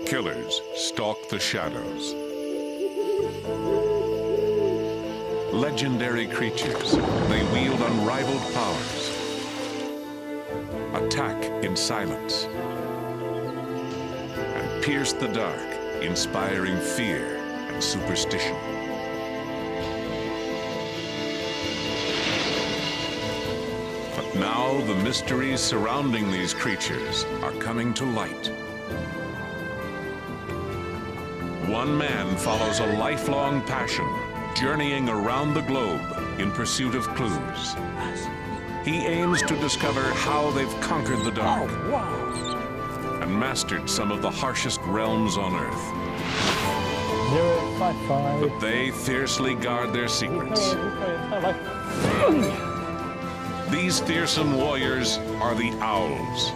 Killers stalk the shadows. Legendary creatures, they wield unrivaled powers. Attack in silence and pierce the dark, inspiring fear and superstition. But now the mysteries surrounding these creatures are coming to light. One man follows a lifelong passion, journeying around the globe in pursuit of clues. He aims to discover how they've conquered the dark and mastered some of the harshest realms on Earth. 055. But they fiercely guard their secrets. These fearsome warriors are the Owls.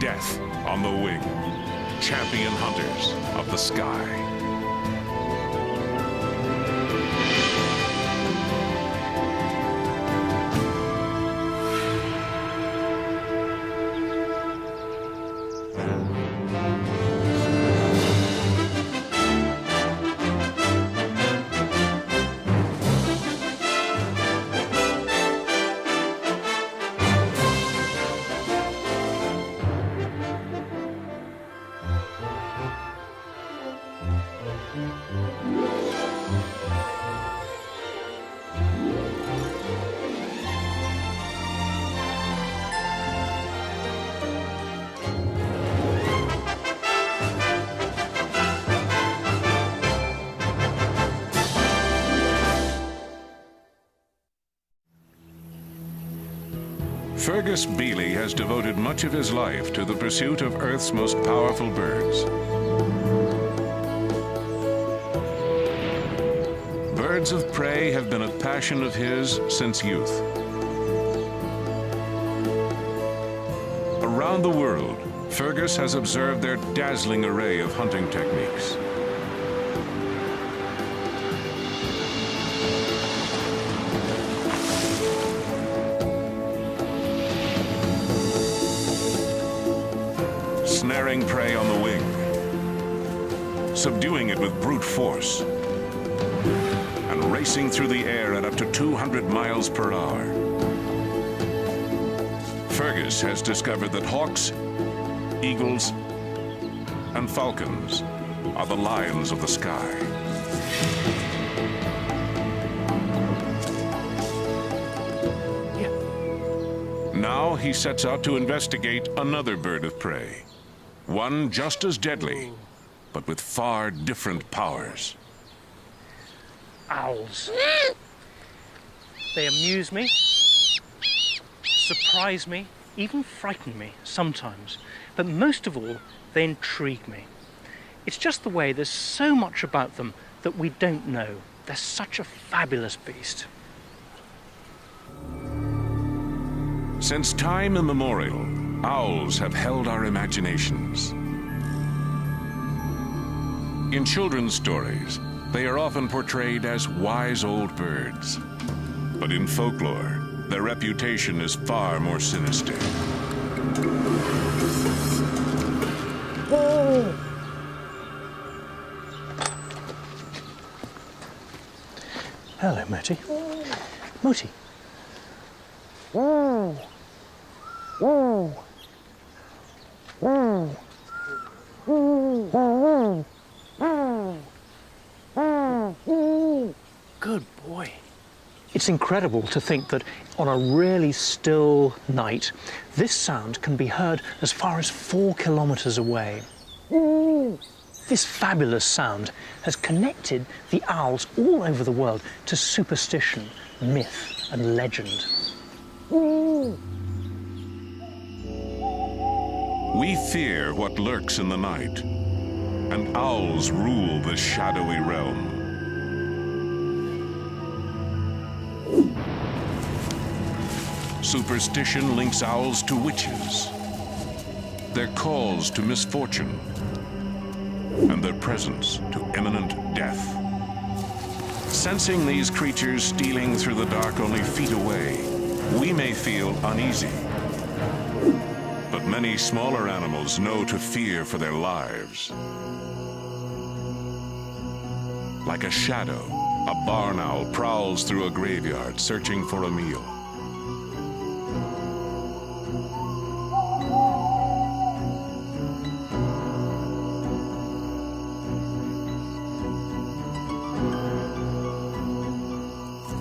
Death on the wing, champion hunters of the sky. Fergus Beely has devoted much of his life to the pursuit of Earth's most powerful birds. Birds of prey have been a passion of his since youth. Around the world, Fergus has observed their dazzling array of hunting techniques. Snaring prey on the wing, subduing it with brute force, and racing through the air at up to 200 miles per hour. Fergus has discovered that hawks, eagles, and falcons are the lions of the sky. Now he sets out to investigate another bird of prey. One just as deadly, but with far different powers. Owls. They amuse me, surprise me, even frighten me sometimes. But most of all, they intrigue me. It's just the way there's so much about them that we don't know. They're such a fabulous beast. Since time immemorial, owls have held our imaginations. In children's stories, they are often portrayed as wise old birds. But in folklore, their reputation is far more sinister. Whoa. Hello, Moti. Moti. Whoa. Whoa. Whoa. Whoa. Good boy. It's incredible to think that on a really still night, this sound can be heard as far as 4 kilometers away. This fabulous sound has connected the owls all over the world to superstition, myth, and legend. We fear what lurks in the night, and owls rule this shadowy realm. Superstition links owls to witches, their calls to misfortune, and their presence to imminent death. Sensing these creatures stealing through the dark only feet away, we may feel uneasy. But many smaller animals know to fear for their lives. Like a shadow, a barn owl prowls through a graveyard searching for a meal.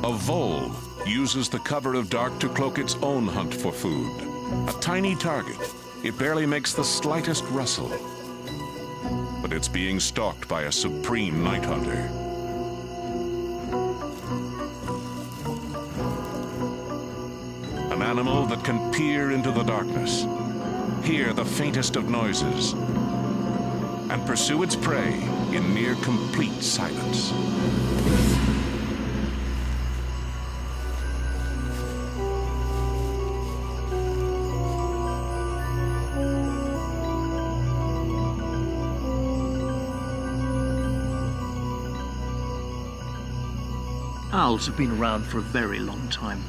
A vole uses the cover of dark to cloak its own hunt for food. A tiny target, it barely makes the slightest rustle. But it's being stalked by a supreme night hunter. An animal that can peer into the darkness, hear the faintest of noises, and pursue its prey in near complete silence. Owls have been around for a very long time.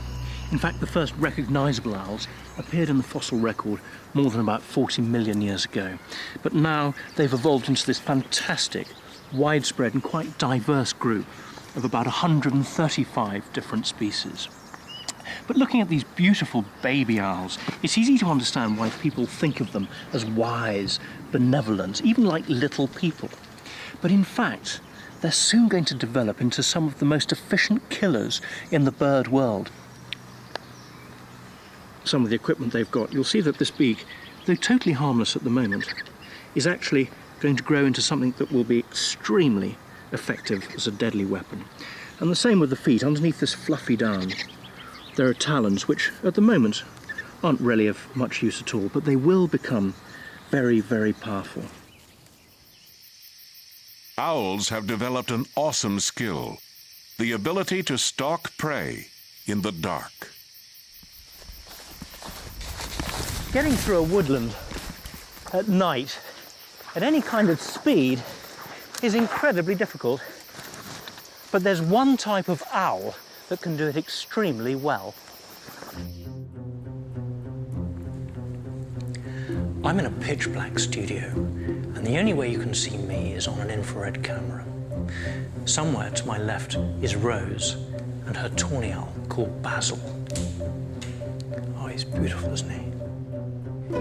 In fact, the first recognizable owls appeared in the fossil record more than about 40 million years ago. But now they've evolved into this fantastic, widespread and quite diverse group of about 135 different species. But looking at these beautiful baby owls, it's easy to understand why people think of them as wise, benevolent, even like little people. But in fact, they're soon going to develop into some of the most efficient killers in the bird world. Some of the equipment they've got, you'll see that this beak, though totally harmless at the moment, is actually going to grow into something that will be extremely effective as a deadly weapon. And the same with the feet. Underneath this fluffy down, there are talons which at the moment aren't really of much use at all, but they will become very, very powerful. Owls have developed an awesome skill, the ability to stalk prey in the dark. Getting through a woodland at night at any kind of speed is incredibly difficult. But there's one type of owl that can do it extremely well. I'm in a pitch black studio, and the only way you can see me is on an infrared camera. Somewhere to my left is Rose and her tawny owl called Basil. Oh, he's beautiful, isn't he?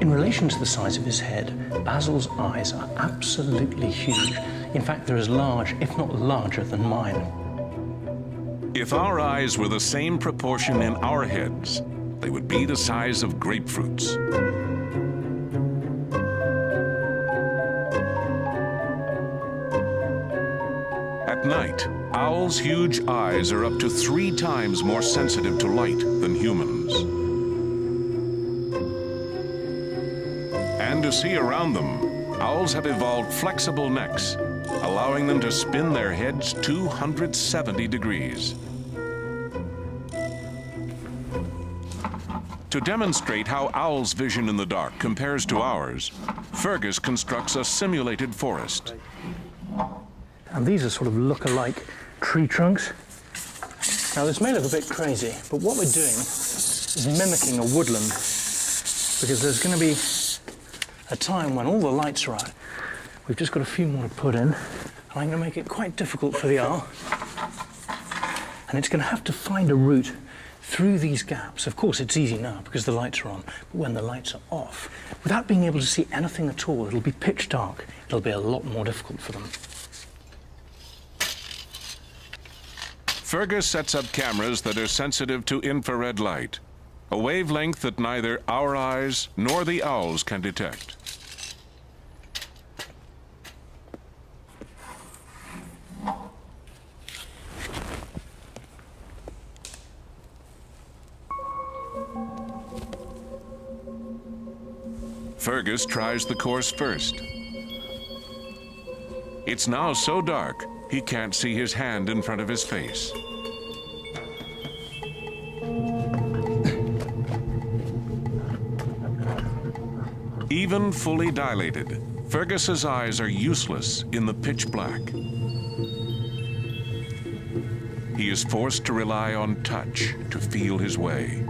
In relation to the size of his head, Basil's eyes are absolutely huge. In fact, they're as large, if not larger, than mine. If our eyes were the same proportion in our heads, they would be the size of grapefruits. At night, owls' huge eyes are up to 3 times more sensitive to light than humans. And to see around them, owls have evolved flexible necks, allowing them to spin their heads 270 degrees. To demonstrate how owls' vision in the dark compares to ours, Fergus constructs a simulated forest. And these are sort of look-alike tree trunks. Now, this may look a bit crazy, but what we're doing is mimicking a woodland, because there's going to be a time when all the lights are out. We've just got a few more to put in, and I'm going to make it quite difficult for the owl. And it's going to have to find a route through these gaps. Of course, it's easy now because the lights are on, but when the lights are off, without being able to see anything at all, it'll be pitch dark. It'll be a lot more difficult for them. Fergus sets up cameras that are sensitive to infrared light, a wavelength that neither our eyes nor the owls can detect. Fergus tries the course first. It's now so dark, he can't see his hand in front of his face. Even fully dilated, Fergus's eyes are useless in the pitch black. He is forced to rely on touch to feel his way.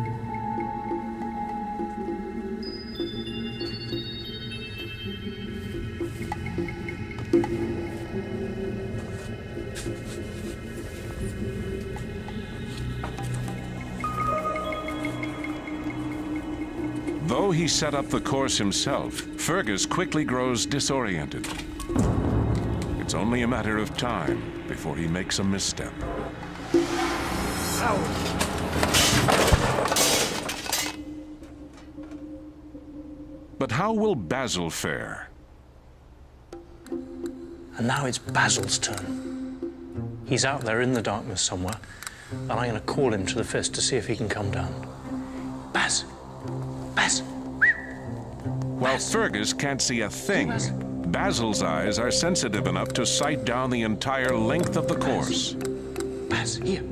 Though he set up the course himself, Fergus quickly grows disoriented. It's only a matter of time before he makes a misstep. But how will Basil fare? And now it's Basil's turn. He's out there in the darkness somewhere, and I'm going to call him to the fist to see if he can come down. Baz! Baz! While Fergus can't see a thing, Basil's eyes are sensitive enough to sight down the entire length of the course. Baz, here.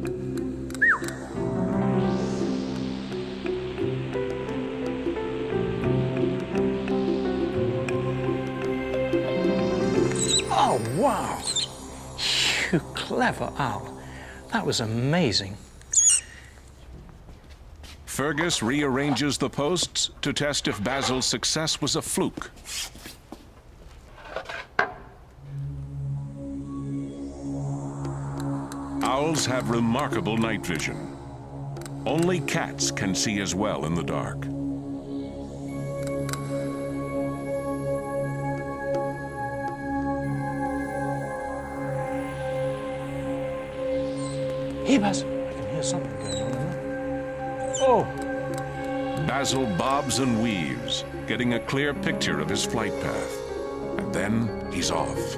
Oh, wow! You clever owl. That was amazing. Fergus rearranges the posts to test if Basil's success was a fluke. Owls have remarkable night vision. Only cats can see as well in the dark. Here, Baz. I can hear something going on there. Oh! Basil bobs and weaves, getting a clear picture of his flight path. And then he's off.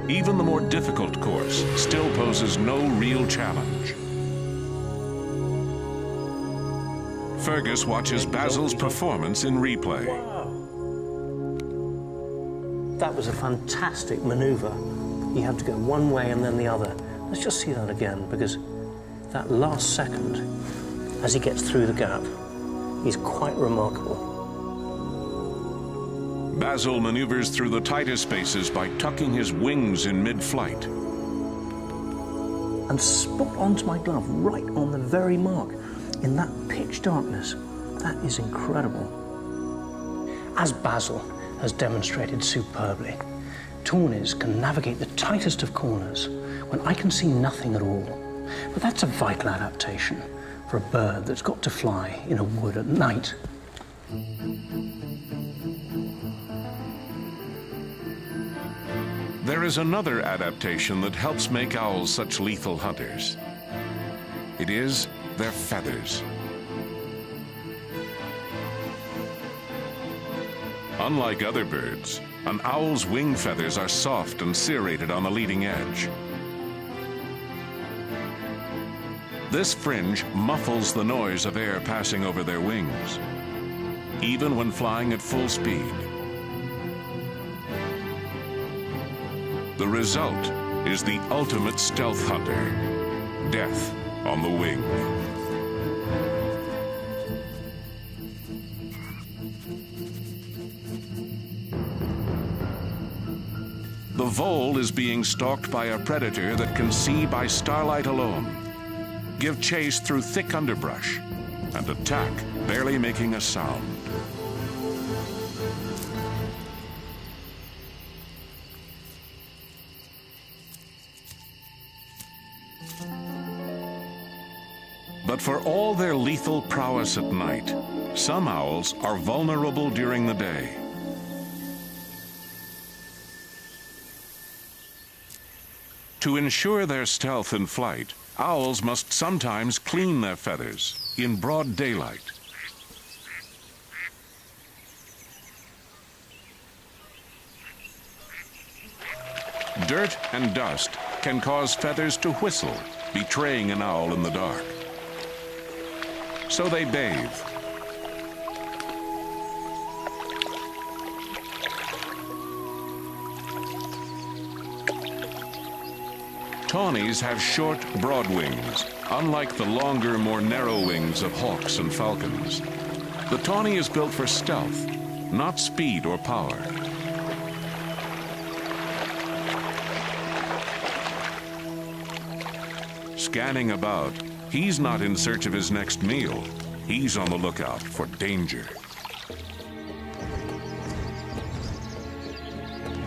Even the more difficult course still poses no real challenge. Fergus watches Basil's performance in replay. Wow. That was a fantastic maneuver. He had to go one way and then the other. Let's just see that again, because that last second, as he gets through the gap, is quite remarkable. Basil maneuvers through the tightest spaces by tucking his wings in mid-flight. And spot onto my glove, right on the very mark, in that pitch darkness. That is incredible. As Basil has demonstrated superbly, Tawneys can navigate the tightest of corners when I can see nothing at all. But that's a vital adaptation for a bird that's got to fly in a wood at night. There is another adaptation that helps make owls such lethal hunters. It is their feathers. Unlike other birds, an owl's wing feathers are soft and serrated on the leading edge. This fringe muffles the noise of air passing over their wings, even when flying at full speed. The result is the ultimate stealth hunter, death on the wing. The vole is being stalked by a predator that can see by starlight alone, give chase through thick underbrush, and attack barely making a sound. But for all their lethal prowess at night, some owls are vulnerable during the day. To ensure their stealth in flight, owls must sometimes clean their feathers in broad daylight. Dirt and dust can cause feathers to whistle, betraying an owl in the dark. So they bathe. Tawneys have short, broad wings, unlike the longer, more narrow wings of hawks and falcons. The Tawney is built for stealth, not speed or power. Scanning about, he's not in search of his next meal. He's on the lookout for danger.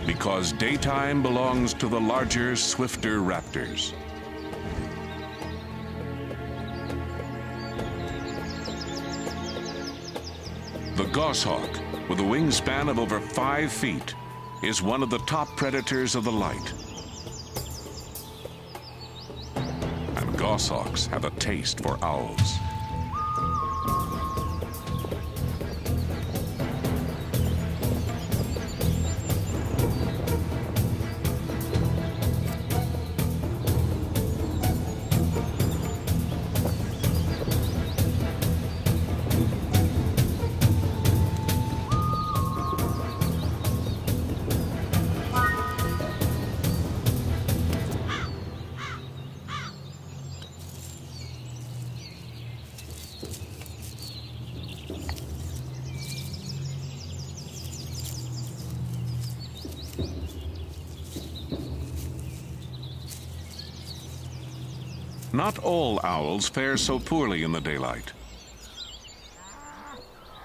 Because daytime belongs to the larger, swifter raptors. The goshawk, with a wingspan of over 5 feet, is one of the top predators of the light. And goshawks have a taste for owls. Not all owls fare so poorly in the daylight.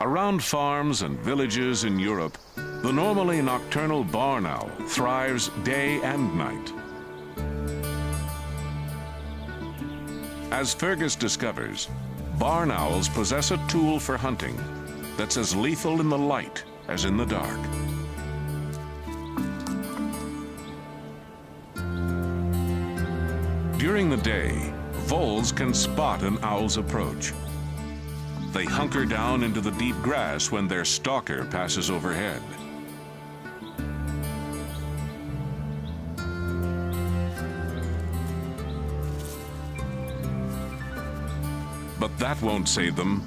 Around farms and villages in Europe, the normally nocturnal barn owl thrives day and night. As Fergus discovers, barn owls possess a tool for hunting that's as lethal in the light as in the dark. During the day, voles can spot an owl's approach. They hunker down into the deep grass when their stalker passes overhead. But that won't save them,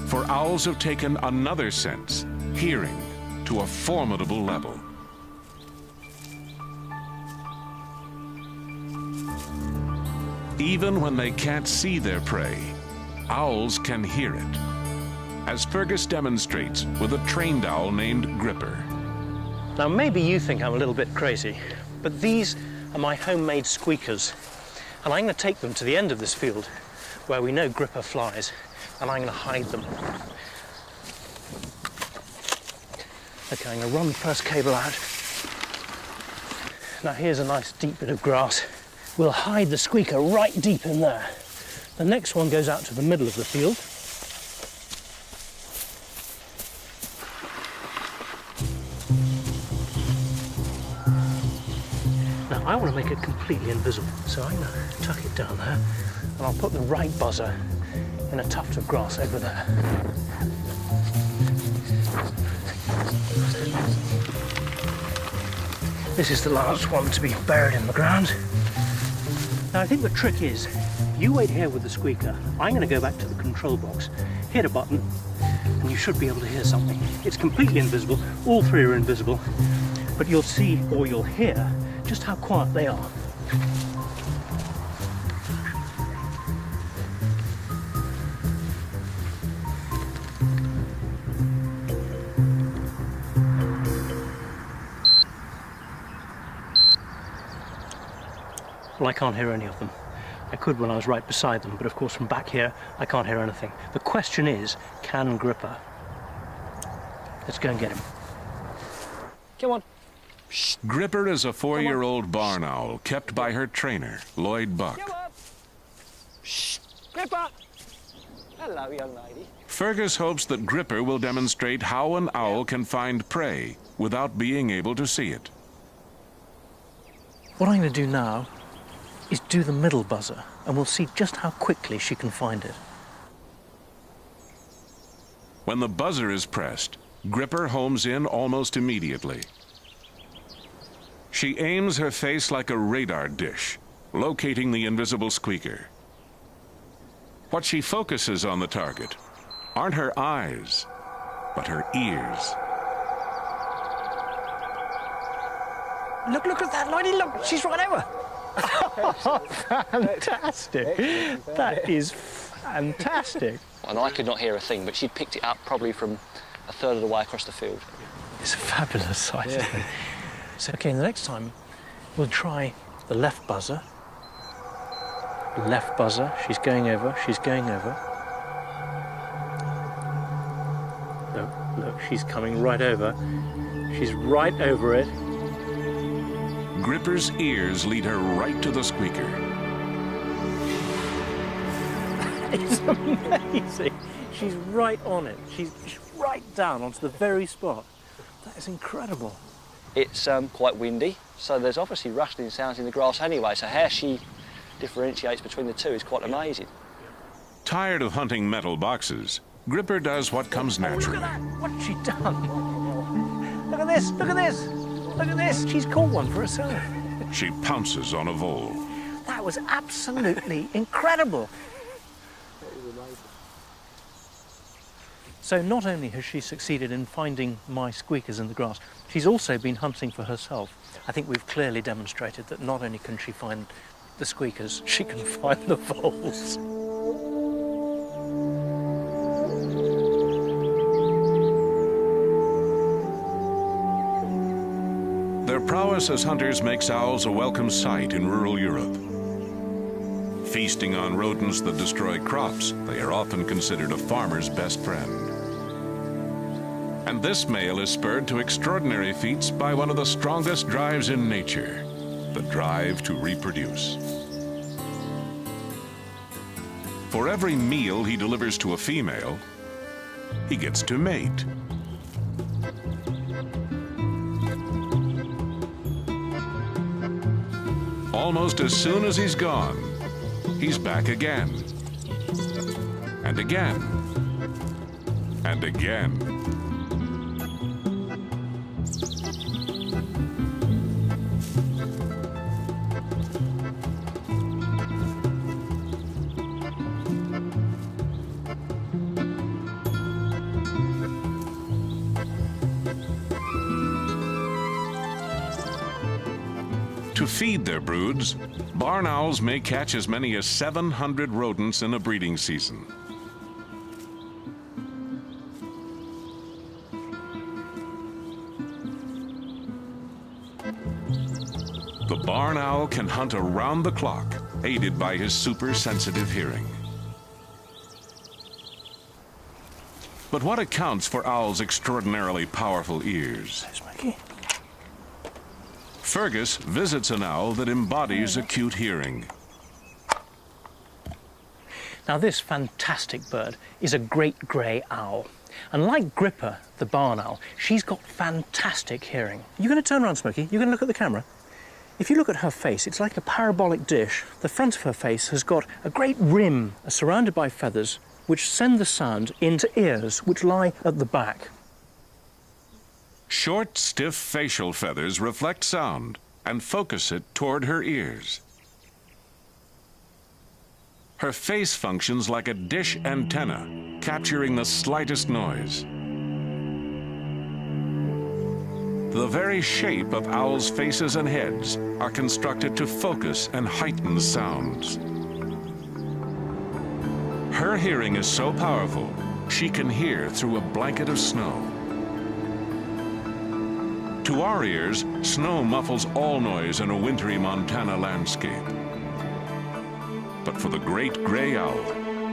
for owls have taken another sense, hearing, to a formidable level. Even when they can't see their prey, owls can hear it, as Fergus demonstrates with a trained owl named Gripper. Now, maybe you think I'm a little bit crazy, but these are my homemade squeakers, and I'm going to take them to the end of this field where we know Gripper flies, and I'm going to hide them. Okay, I'm going to run the first cable out. Now, here's a nice deep bit of grass. We'll hide the squeaker right deep in there. The next one goes out to the middle of the field. Now, I want to make it completely invisible, so I'm going to tuck it down there, and I'll put the right buzzer in a tuft of grass over there. This is the last one to be buried in the ground. Now, I think the trick is, you wait here with the squeaker. I'm going to go back to the control box, hit a button, and you should be able to hear something. It's completely invisible. All three are invisible, but you'll see, or you'll hear, just how quiet they are. Well, I can't hear any of them. I could when I was right beside them, but of course from back here, I can't hear anything. The question is, can Gripper? Let's go and get him. Come on. Gripper is a 4-year-old barn owl kept by her trainer, Lloyd Buck. Come on. Shh. Gripper! Hello, young lady. Fergus hopes that Gripper will demonstrate how an owl can find prey without being able to see it. What I'm going to do now is do the middle buzzer, and we'll see just how quickly she can find it. When the buzzer is pressed, Gripper homes in almost immediately. She aims her face like a radar dish, locating the invisible squeaker. What she focuses on the target aren't her eyes, but her ears. Look at that, Lloydie, look, she's right over. Oh, fantastic. That is fantastic. And I could not hear a thing, but she'd picked it up probably from a third of the way across the field. It's a fabulous sight. Yeah. So, okay, the next time we'll try the left buzzer. Left buzzer, she's going over, she's going over. Look, she's coming right over. She's right over it. Gripper's ears lead her right to the squeaker. It's amazing. She's right on it. She's right down onto the very spot. That is incredible. It's quite windy, so there's obviously rustling sounds in the grass anyway, so how she differentiates between the two is quite amazing. Tired of hunting metal boxes, Gripper does what comes naturally. Look at that! What's she done? Look at this! Look at this! Look at this! She's caught one for herself. She pounces on a vole. That was absolutely incredible. So not only has she succeeded in finding my squeakers in the grass, she's also been hunting for herself. I think we've clearly demonstrated that not only can she find the squeakers, she can find the voles. Their prowess as hunters makes owls a welcome sight in rural Europe. Feasting on rodents that destroy crops, they are often considered a farmer's best friend. And this male is spurred to extraordinary feats by one of the strongest drives in nature, the drive to reproduce. For every meal he delivers to a female, he gets to mate. Almost as soon as he's gone, he's back again. And again. And again. To feed their broods, barn owls may catch as many as 700 rodents in a breeding season. The barn owl can hunt around the clock, aided by his super-sensitive hearing. But what accounts for owls' extraordinarily powerful ears? Fergus visits an owl that embodies acute hearing. Now this fantastic bird is a great grey owl. And like Gripper, the barn owl, she's got fantastic hearing. You're going to turn around, Smokey? You're going to look at the camera? If you look at her face, it's like a parabolic dish. The front of her face has got a great rim surrounded by feathers which send the sound into ears which lie at the back. Short, stiff facial feathers reflect sound and focus it toward her ears. Her face functions like a dish antenna, capturing the slightest noise. The very shape of owls' faces and heads are constructed to focus and heighten sounds. Her hearing is so powerful, she can hear through a blanket of snow. To our ears, snow muffles all noise in a wintry Montana landscape. But for the great gray owl,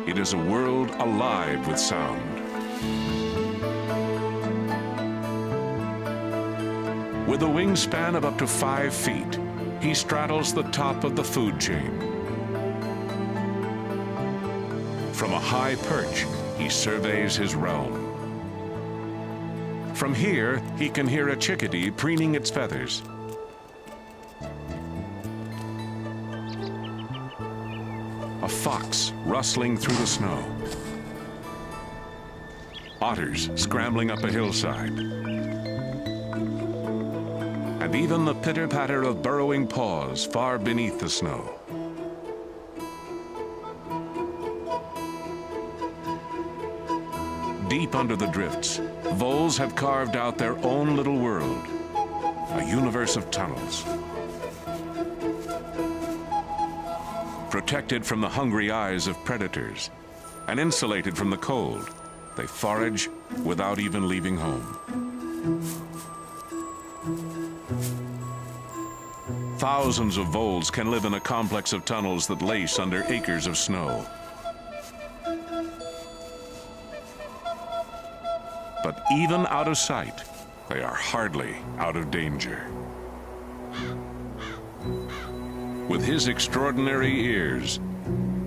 it is a world alive with sound. With a wingspan of up to 5 feet, he straddles the top of the food chain. From a high perch, he surveys his realm. From here, he can hear a chickadee preening its feathers. A fox rustling through the snow. Otters scrambling up a hillside. And even the pitter-patter of burrowing paws far beneath the snow. Deep under the drifts, voles have carved out their own little world, a universe of tunnels. Protected from the hungry eyes of predators and insulated from the cold, they forage without even leaving home. Thousands of voles can live in a complex of tunnels that lace under acres of snow. But even out of sight, they are hardly out of danger. With his extraordinary ears,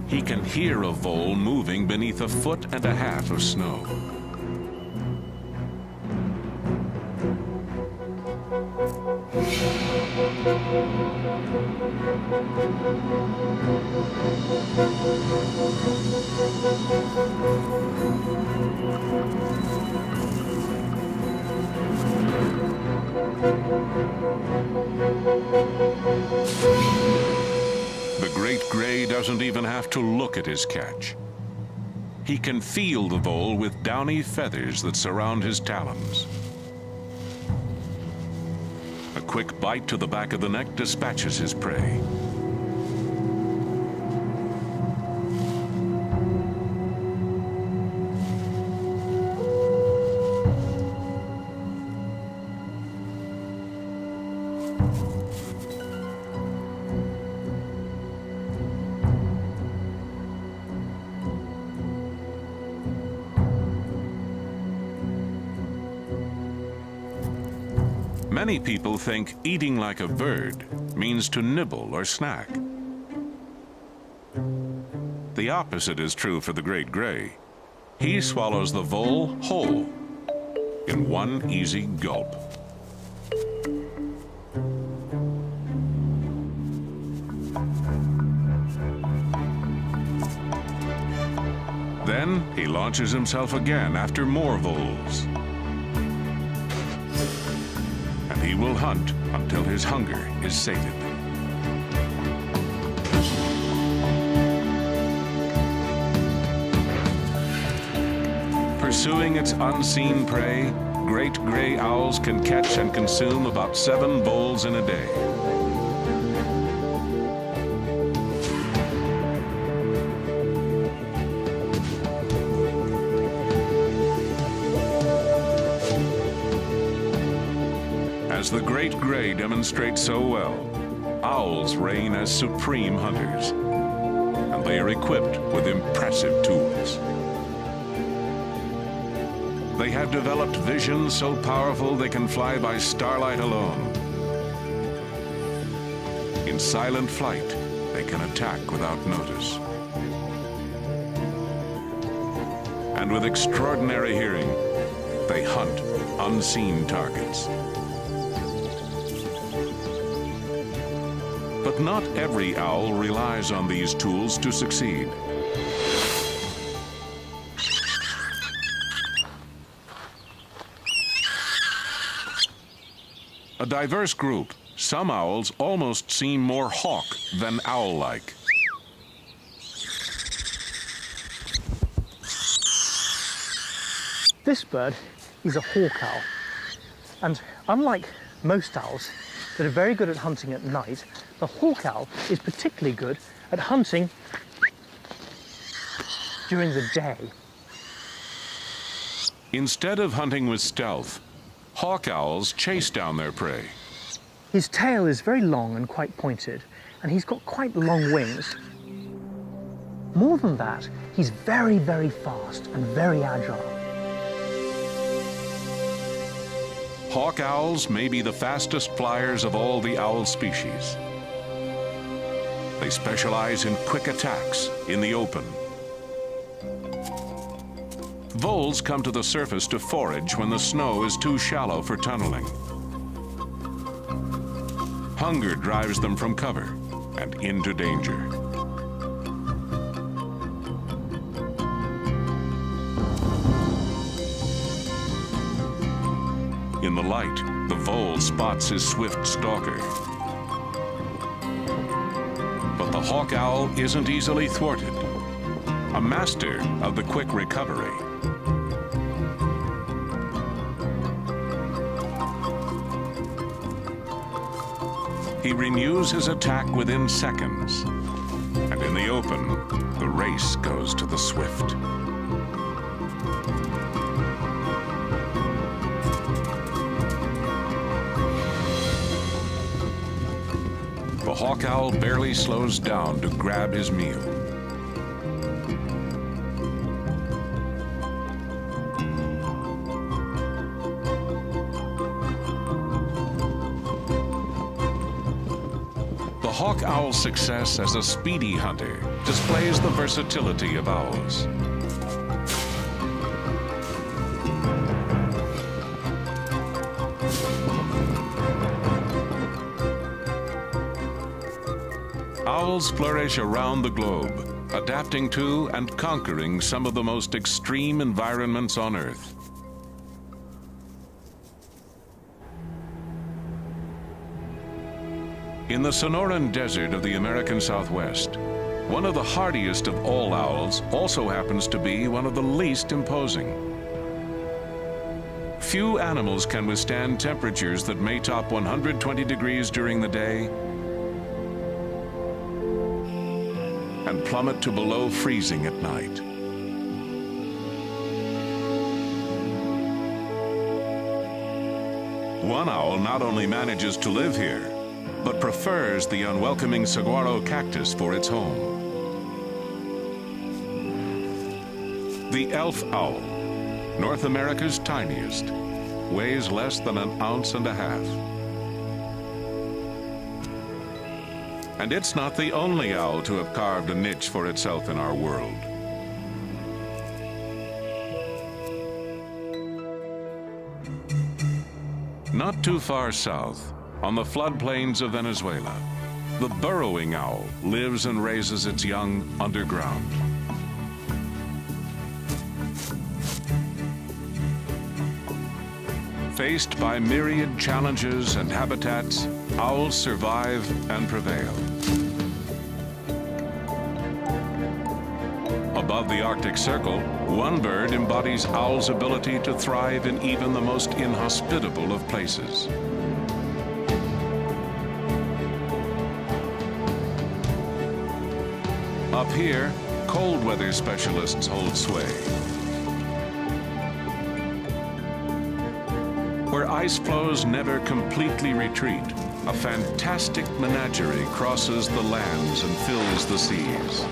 he can hear a vole moving beneath 1.5 feet of snow. The great gray doesn't even have to look at his catch. He can feel the vole with downy feathers that surround his talons. A quick bite to the back of the neck dispatches his prey. Many people think eating like a bird means to nibble or snack. The opposite is true for the great gray. He swallows the vole whole in one easy gulp. Then he launches himself again after more voles. He will hunt until his hunger is sated. Pursuing its unseen prey, great gray owls can catch and consume about 7 voles in a day. As the great gray demonstrates so well, owls reign as supreme hunters, and they are equipped with impressive tools. They have developed vision so powerful they can fly by starlight alone. In silent flight, they can attack without notice. And with extraordinary hearing, they hunt unseen targets. But not every owl relies on these tools to succeed. A diverse group, some owls almost seem more hawk than owl-like. This bird is a hawk owl, and unlike most owls that are very good at hunting at night, the hawk owl is particularly good at hunting during the day. Instead of hunting with stealth, hawk owls chase down their prey. His tail is very long and quite pointed, and he's got quite long wings. More than that, he's very, very fast and very agile. Hawk owls may be the fastest flyers of all the owl species. They specialize in quick attacks in the open. Voles come to the surface to forage when the snow is too shallow for tunneling. Hunger drives them from cover and into danger. In the light, the vole spots his swift stalker. But the hawk owl isn't easily thwarted, a master of the quick recovery. He renews his attack within seconds, and in the open, the race goes to the swift. The hawk owl barely slows down to grab his meal. The hawk owl's success as a speedy hunter displays the versatility of owls. Owls flourish around the globe, adapting to and conquering some of the most extreme environments on Earth. In the Sonoran Desert of the American Southwest, one of the hardiest of all owls also happens to be one of the least imposing. Few animals can withstand temperatures that may top 120 degrees during the day and plummet to below freezing at night. One owl not only manages to live here, but prefers the unwelcoming saguaro cactus for its home. The elf owl, North America's tiniest, weighs less than 1.5 ounces. And it's not the only owl to have carved a niche for itself in our world. Not too far south, on the floodplains of Venezuela, the burrowing owl lives and raises its young underground. Faced by myriad challenges and habitats, owls survive and prevail. Above the Arctic Circle, one bird embodies owls' ability to thrive in even the most inhospitable of places. Up here, cold weather specialists hold sway. Where ice flows never completely retreat, a fantastic menagerie crosses the lands and fills the seas.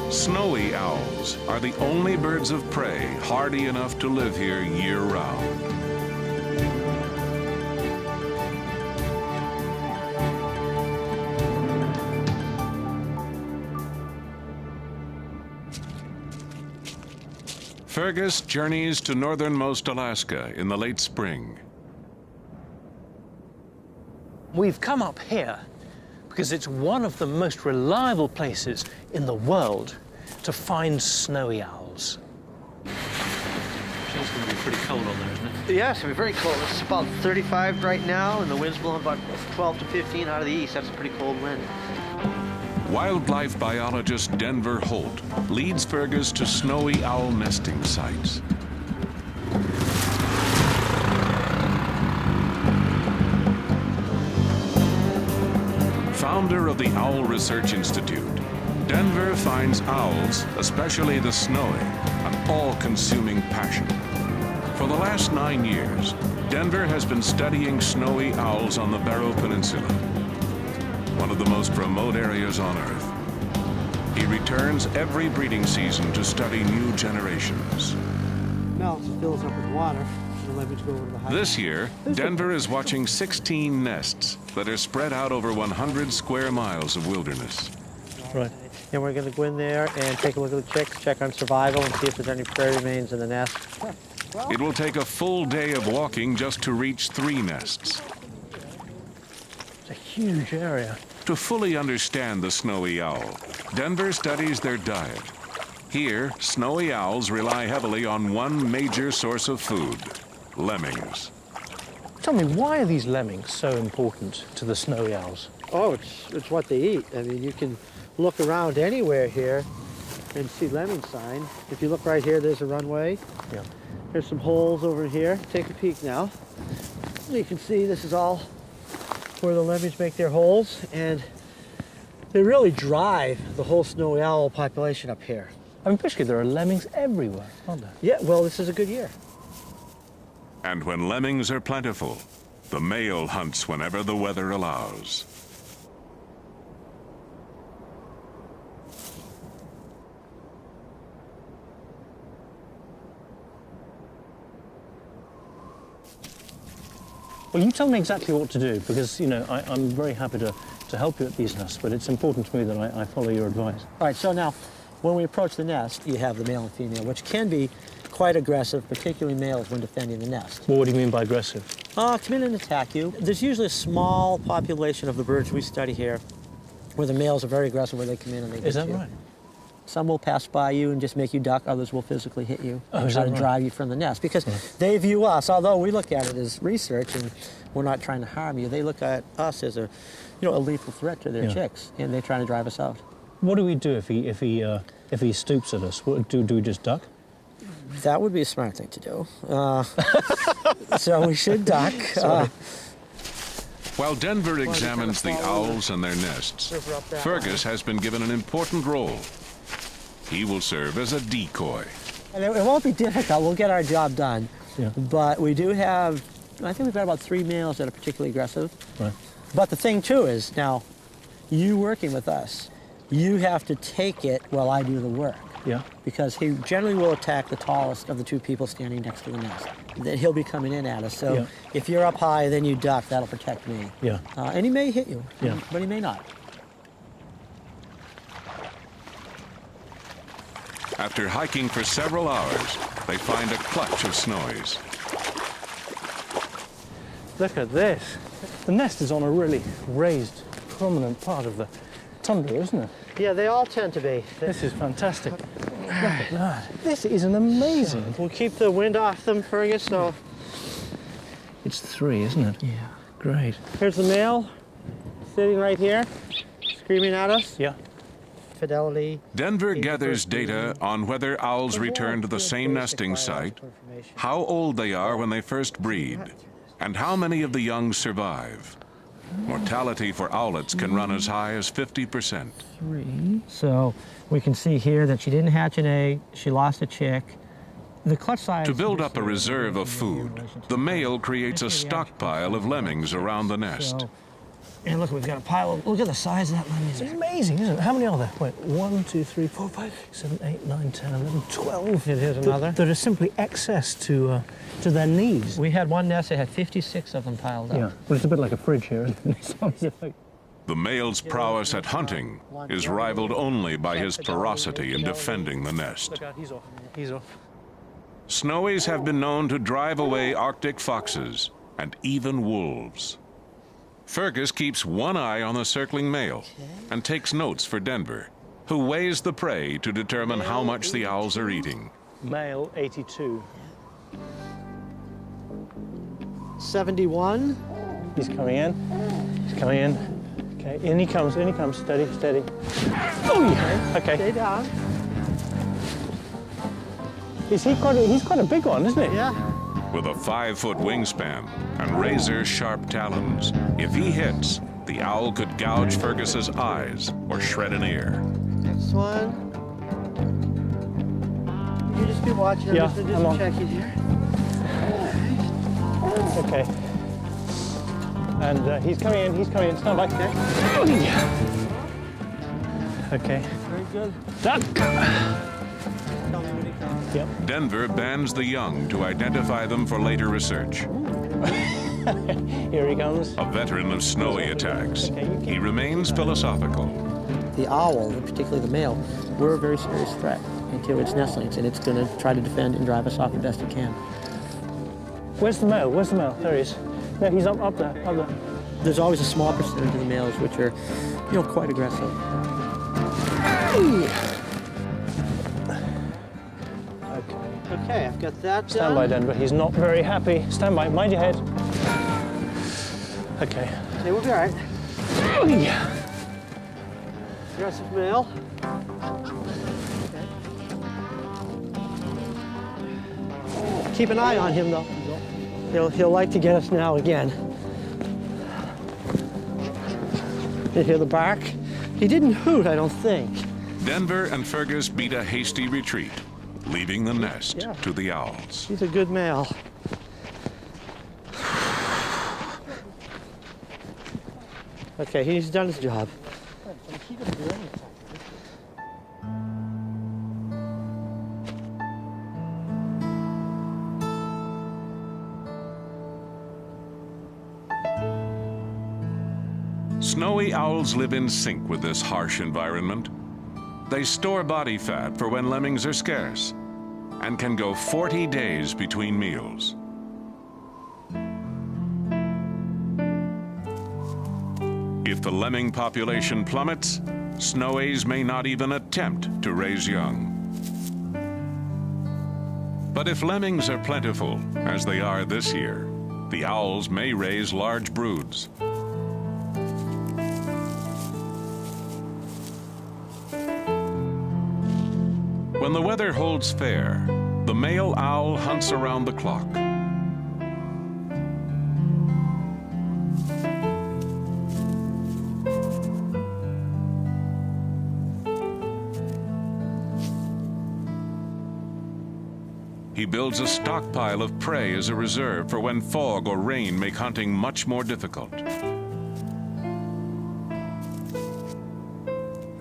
Snowy owls are the only birds of prey hardy enough to live here year-round. Fergus journeys to northernmost Alaska in the late spring. We've come up here because it's one of the most reliable places in the world to find snowy owls. It's going to be pretty cold on there, isn't it? Yeah, it's going to be very cold. It's about 35 right now, and the wind's blowing about 12 to 15 out of the east. That's a pretty cold wind. Wildlife biologist Denver Holt leads Fergus to snowy owl nesting sites. Founder of the Owl Research Institute, Denver finds owls, especially the snowy, an all-consuming passion. For the last 9 years, Denver has been studying snowy owls on the Barrow Peninsula, one of the most remote areas on Earth. He returns every breeding season to study new generations. Melts, fills up with water. This year, Denver is watching 16 nests that are spread out over 100 square miles of wilderness. Right. And we're going to go in there and take a look at the chicks, check on survival, and see if there's any prey remains in the nest. It will take a full day of walking just to reach 3 nests. It's a huge area. To fully understand the snowy owl, Denver studies their diet. Here, snowy owls rely heavily on one major source of food: lemmings. Tell me, why are these lemmings so important to the snowy owls? Oh, it's what they eat. I mean, you can look around anywhere here and see lemming sign. If you look right here, there's a runway. Yeah. There's some holes over here. Take a peek now. You can see this is all where the lemmings make their holes, and they really drive the whole snowy owl population up here. I mean, basically, there are lemmings everywhere, aren't there? Yeah, well, this is a good year. And when lemmings are plentiful, the male hunts whenever the weather allows. Well, you tell me exactly what to do, because, you know, I'm very happy to help you at these nests, but it's important to me that I follow your advice. All right, so now, when we approach the nest, you have the male and female, which can be quite aggressive, particularly males when defending the nest. Well, what do you mean by aggressive? Come in and attack you. There's usually a small population of the birds we study here where the males are very aggressive, where they come in and they get you. Is that right? Some will pass by you and just make you duck. Others will physically hit you and is try that to right? drive you from the nest. Because they view us, although we look at it as research and we're not trying to harm you, they look at us as a lethal threat to their Yeah. chicks, and they're trying to drive us out. What do we do if he stoops at us? What, do we just duck? That would be a smart thing to do. So we should duck. While Denver examines the owls and their nests, Fergus has been given an important role. He will serve as a decoy. And it won't be difficult. We'll get our job done. Yeah. But we do have, I think we've got about 3 males that are particularly aggressive. Right. But the thing, too, is now, you working with us, you have to take it while I do the work. Yeah. Because he generally will attack the tallest of the 2 people standing next to the nest. Then he'll be coming in at us. So Yeah. if you're up high, then you duck. That'll protect me. Yeah. And he may hit you, Yeah. but he may not. After hiking for several hours, they find a clutch of snowies. Look at this. The nest is on a really raised, prominent part of the tundra, isn't it? Yeah, they all tend to be. This is fantastic. Look at that. This is an amazing. We'll keep the wind off them, Fergus, so... It's 3, isn't it? Yeah. Great. Here's the male, sitting right here, screaming at us. Yeah. Fidelity. Denver gathers data on whether owls return to the same nesting site, how old they are when they first breed, and how many of the young survive. Mortality for owlets can run as high as 50%. So we can see here that she didn't hatch an egg, she lost a chick. The clutch size... To build up a reserve of food, the male creates a stockpile of lemmings around the nest. And look, we've got a pile of... Look at the size of that lemon. It's amazing, isn't it? How many are there? Wait, 1, 2, 3, 4, 5, 6, 7, 8, 9, 10, 11, 12. Here's another. That are simply excess to their needs. We had one nest that had 56 of them piled up. Yeah, well, it's a bit like a fridge here, isn't it? It sounds like... The male's prowess at hunting is rivaled only by his ferocity in defending the nest. Look out, he's off. He's off. Snowies have been known to drive away Arctic foxes and even wolves. Fergus keeps one eye on the circling male and takes notes for Denver, who weighs the prey to determine how much the owls are eating. Male 82. 71. He's coming in. He's coming in. Okay, in he comes, in he comes. Steady, steady. Oh, yeah. Okay. Stay down. He's quite a big one, isn't he? Yeah. With a 5-foot wingspan and razor-sharp talons, if he hits, the owl could gouge Fergus's eyes or shred an ear. Next one. You just be watching. Yeah, I'm just gonna do I'm some on. checking here. Okay. And he's coming in, stand by. Okay. Oh, yeah. Okay. Very good. Duck! Tell me when he comes. Yep. Denver bands the young to identify them for later research. Here he comes. A veteran of snowy attacks, he remains philosophical. The owl, particularly the male, we're a very serious threat to its nestlings, and it's going to try to defend and drive us off the best it can. Where's the male? Where's the male? There he is. No, he's up there, up there. There's always a small percentage of the males which are, quite aggressive. Okay, I've got that Stand by, Denver. He's not very happy. Stand by. Mind your head. Okay. Okay, we'll be all right. Oh, yeah. Aggressive male. Okay. Keep an eye on him, though. He'll like to get us now again. You hear the bark? He didn't hoot, I don't think. Denver and Fergus beat a hasty retreat, leaving the nest to the owls. He's a good male. Okay, he's done his job. Snowy owls live in sync with this harsh environment. They store body fat for when lemmings are scarce and can go 40 days between meals. If the lemming population plummets, snowies may not even attempt to raise young. But if lemmings are plentiful, as they are this year, the owls may raise large broods. When the weather holds fair, the male owl hunts around the clock. He builds a stockpile of prey as a reserve for when fog or rain make hunting much more difficult.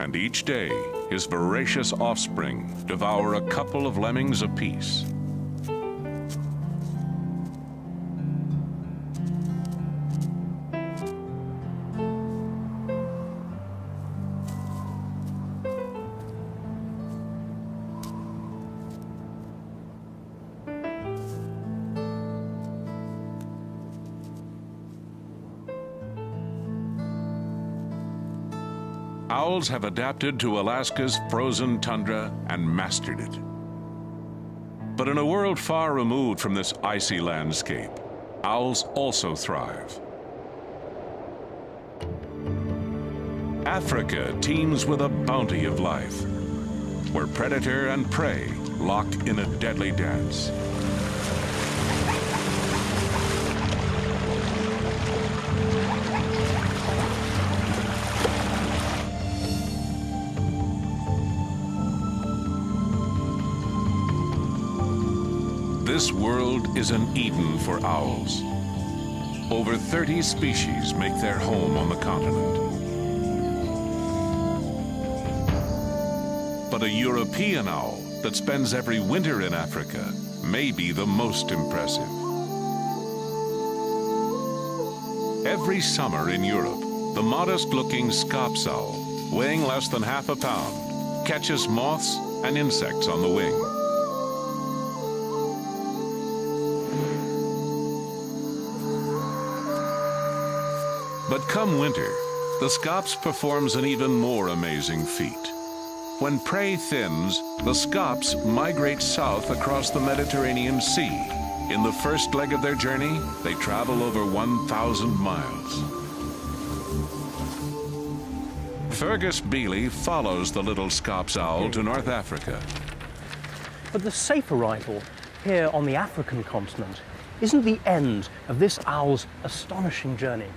And each day, his voracious offspring devour a couple of lemmings apiece. Owls have adapted to Alaska's frozen tundra and mastered it. But in a world far removed from this icy landscape, owls also thrive. Africa teems with a bounty of life, where predator and prey lock in a deadly dance. This world is an Eden for owls. Over 30 species make their home on the continent. But a European owl that spends every winter in Africa may be the most impressive. Every summer in Europe, the modest-looking Scops owl, weighing less than half a pound, catches moths and insects on the wing. But come winter, the Scops performs an even more amazing feat. When prey thins, the Scops migrate south across the Mediterranean Sea. In the first leg of their journey, they travel over 1,000 miles. Fergus Beely follows the little Scops owl to North Africa. But the safe arrival here on the African continent isn't the end of this owl's astonishing journey,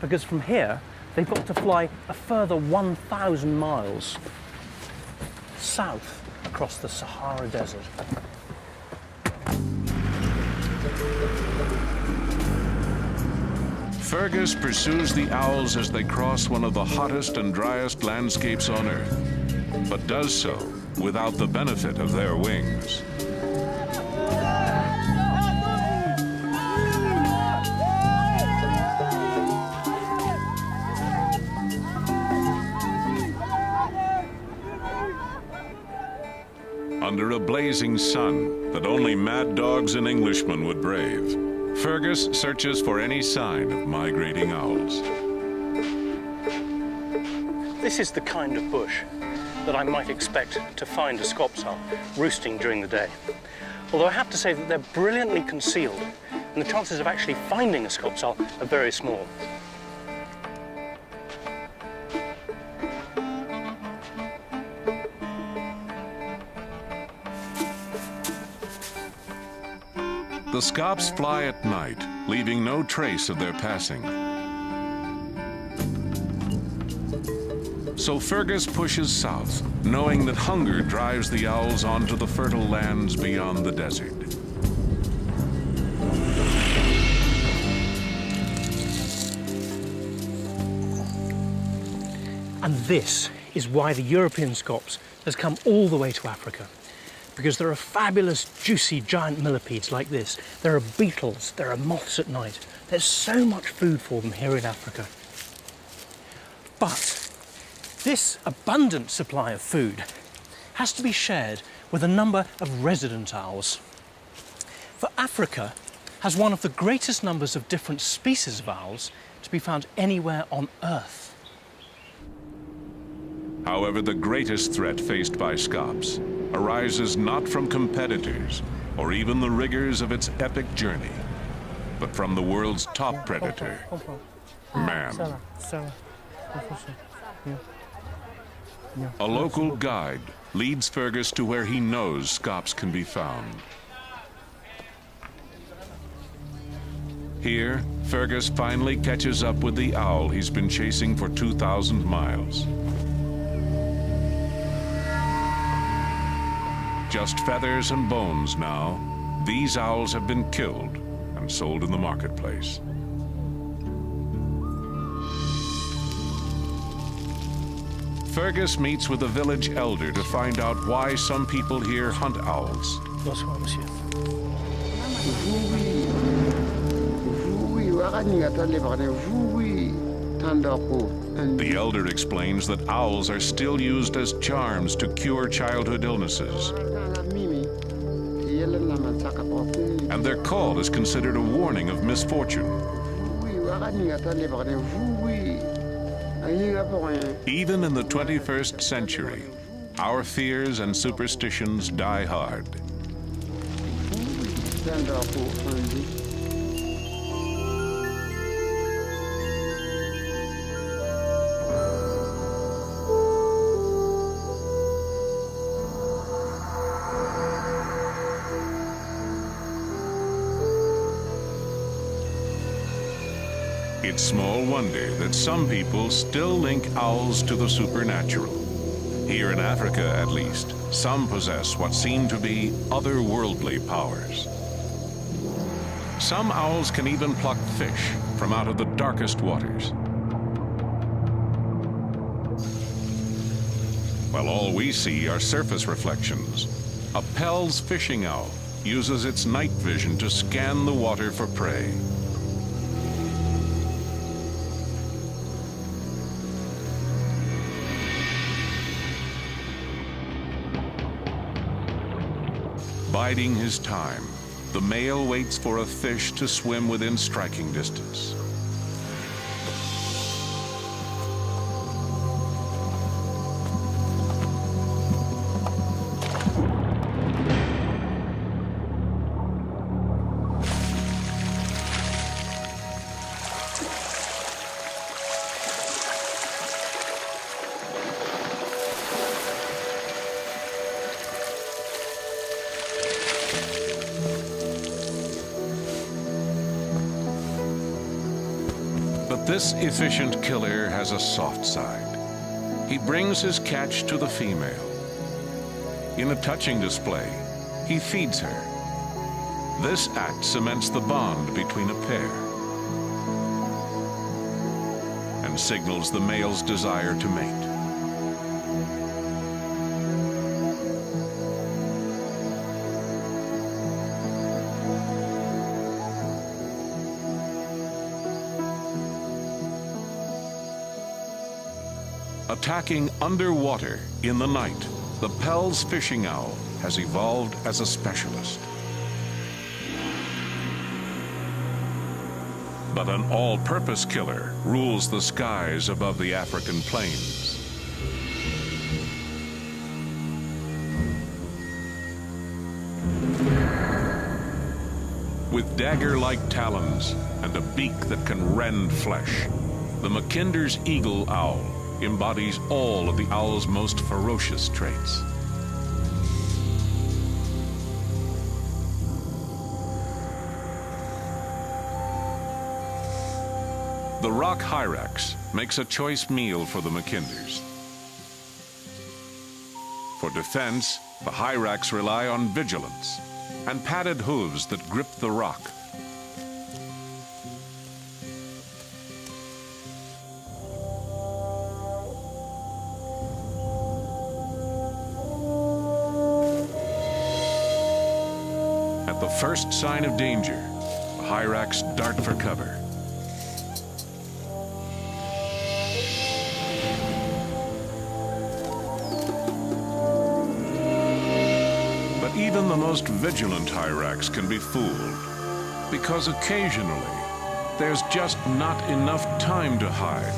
because from here they've got to fly a further 1,000 miles south across the Sahara Desert. Fergus pursues the owls as they cross one of the hottest and driest landscapes on Earth, but does so without the benefit of their wings. Under a blazing sun that only mad dogs and Englishmen would brave, Fergus searches for any sign of migrating owls. This is the kind of bush that I might expect to find a Scops owl roosting during the day. Although I have to say that they're brilliantly concealed, and the chances of actually finding a Scops owl are very small. The Scops fly at night, leaving no trace of their passing. So Fergus pushes south, knowing that hunger drives the owls onto the fertile lands beyond the desert. And this is why the European Scops has come all the way to Africa. Because there are fabulous, juicy, giant millipedes like this. There are beetles, there are moths at night. There's so much food for them here in Africa. But this abundant supply of food has to be shared with a number of resident owls. For Africa has one of the greatest numbers of different species of owls to be found anywhere on Earth. However, the greatest threat faced by Scops arises not from competitors or even the rigors of its epic journey, but from the world's top predator, man. A local guide leads Fergus to where he knows Scops can be found. Here, Fergus finally catches up with the owl he's been chasing for 2,000 miles. Just feathers and bones now, these owls have been killed and sold in the marketplace. Fergus meets with a village elder to find out why some people here hunt owls. The elder explains that owls are still used as charms to cure childhood illnesses. And their call is considered a warning of misfortune. Even in the 21st century, our fears and superstitions die hard. It's small wonder that some people still link owls to the supernatural. Here in Africa, at least, some possess what seem to be otherworldly powers. Some owls can even pluck fish from out of the darkest waters. While all we see are surface reflections, a Pell's fishing owl uses its night vision to scan the water for prey. Biding his time, the male waits for a fish to swim within striking distance. This efficient killer has a soft side. He brings his catch to the female. In a touching display, he feeds her. This act cements the bond between a pair and signals the male's desire to mate. Attacking underwater in the night, the Pell's fishing owl has evolved as a specialist. But an all-purpose killer rules the skies above the African plains. With dagger-like talons and a beak that can rend flesh, the Mackinder's eagle owl embodies all of the owl's most ferocious traits. The rock hyrax makes a choice meal for the Mackinders. For defense, the hyrax rely on vigilance and padded hooves that grip the rock. At the first sign of danger, the hyrax dart for cover. most vigilant hyrax can be fooled, because occasionally there's just not enough time to hide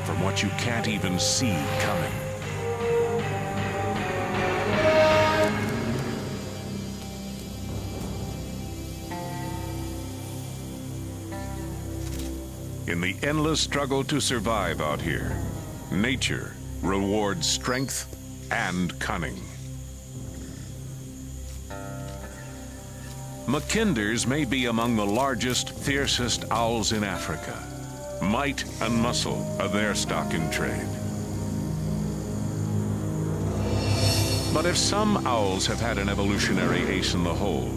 from what you can't even see coming. In the endless struggle to survive out here, nature rewards strength and cunning. Mackinder's may be among the largest, fiercest owls in Africa. Might and muscle are their stock in trade. But if some owls have had an evolutionary ace in the hole,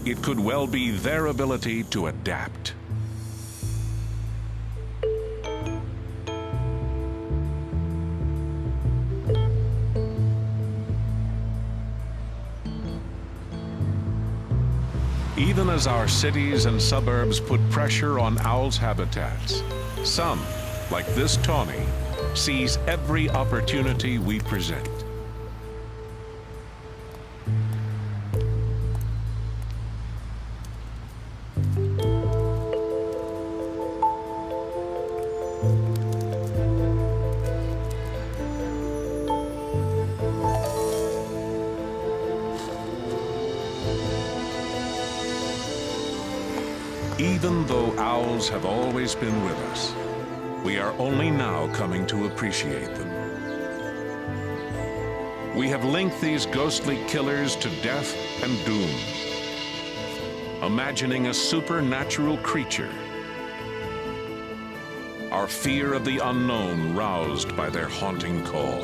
it could well be their ability to adapt. Even as our cities and suburbs put pressure on owls' habitats, some, like this tawny, seize every opportunity we present. Even though owls have always been with us, we are only now coming to appreciate them. We have linked these ghostly killers to death and doom, imagining a supernatural creature. Our fear of the unknown roused by their haunting call.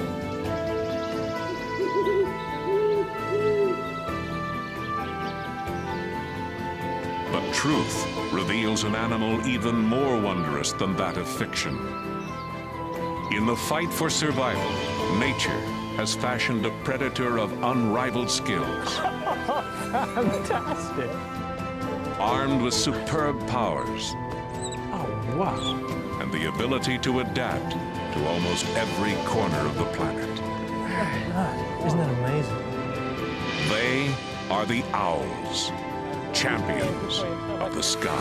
But truth reveals an animal even more wondrous than that of fiction. In the fight for survival, nature has fashioned a predator of unrivaled skills. Fantastic. Armed with superb powers. Oh, wow. And the ability to adapt to almost every corner of the planet. Isn't that amazing? They are the owls, champions of the sky.